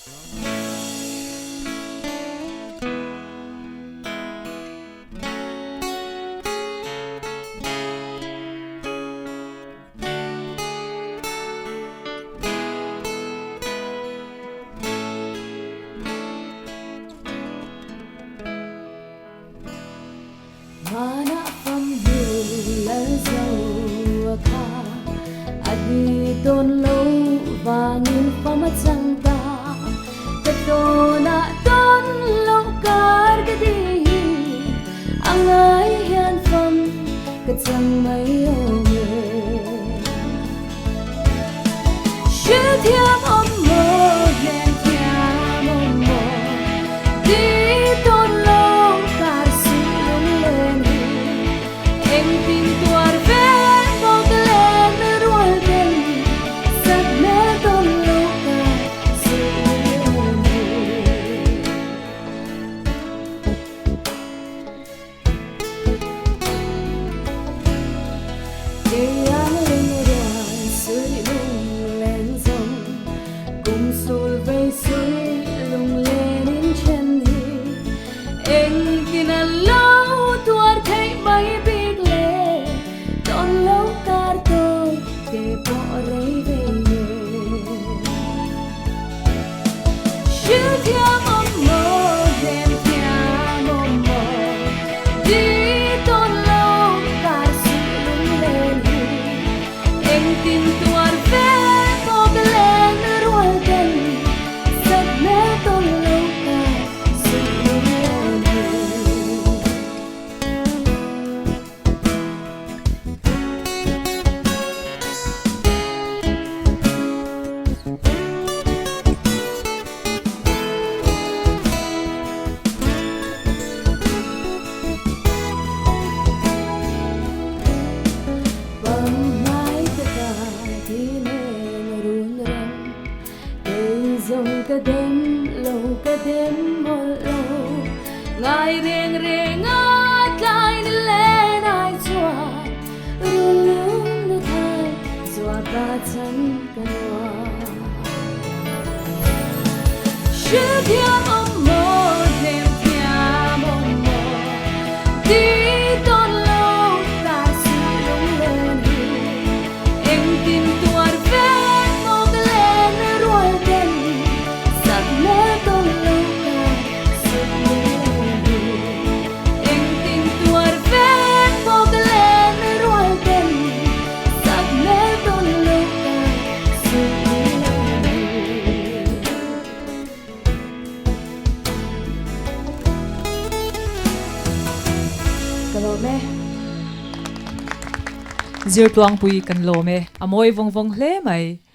Mana famhula zo kha adi don lo wangin pamachang ta katona don lo kar gadi angai hian fam kachang mai ome shithiam ammo hian thiam ammo di don lo kar si lung len em tin tuar ve bog len rual den sat me don lo kar si lung yang len rual sui lung len zong cùng sul vây sui lung len in chen hi em kin a lâu tuar thấy bay big le don lâu car tôi ke po rei ve shil thiam ammo dem thiam ammo di don lâu car si lung len hi em tin tuar ve bog len rual den sat me don lâu car si lung len hi bầm mai tất cả thì nên run run cây dòng cả đêm lâu ngày riêng riêng ngát lại nên lên ai chua run lung nước thay dọa ta chân cả loa shit thiam ammo dem thiam ammo di don lâu ta si lung len hi em tin tuar ve bog len rual den sat me don lâu kar si lung hi em tin tuar ve bog len rual den sat me don lâu kar si lung hi Kalau me zir tuang pui kan lo me amoi vong vong hle mai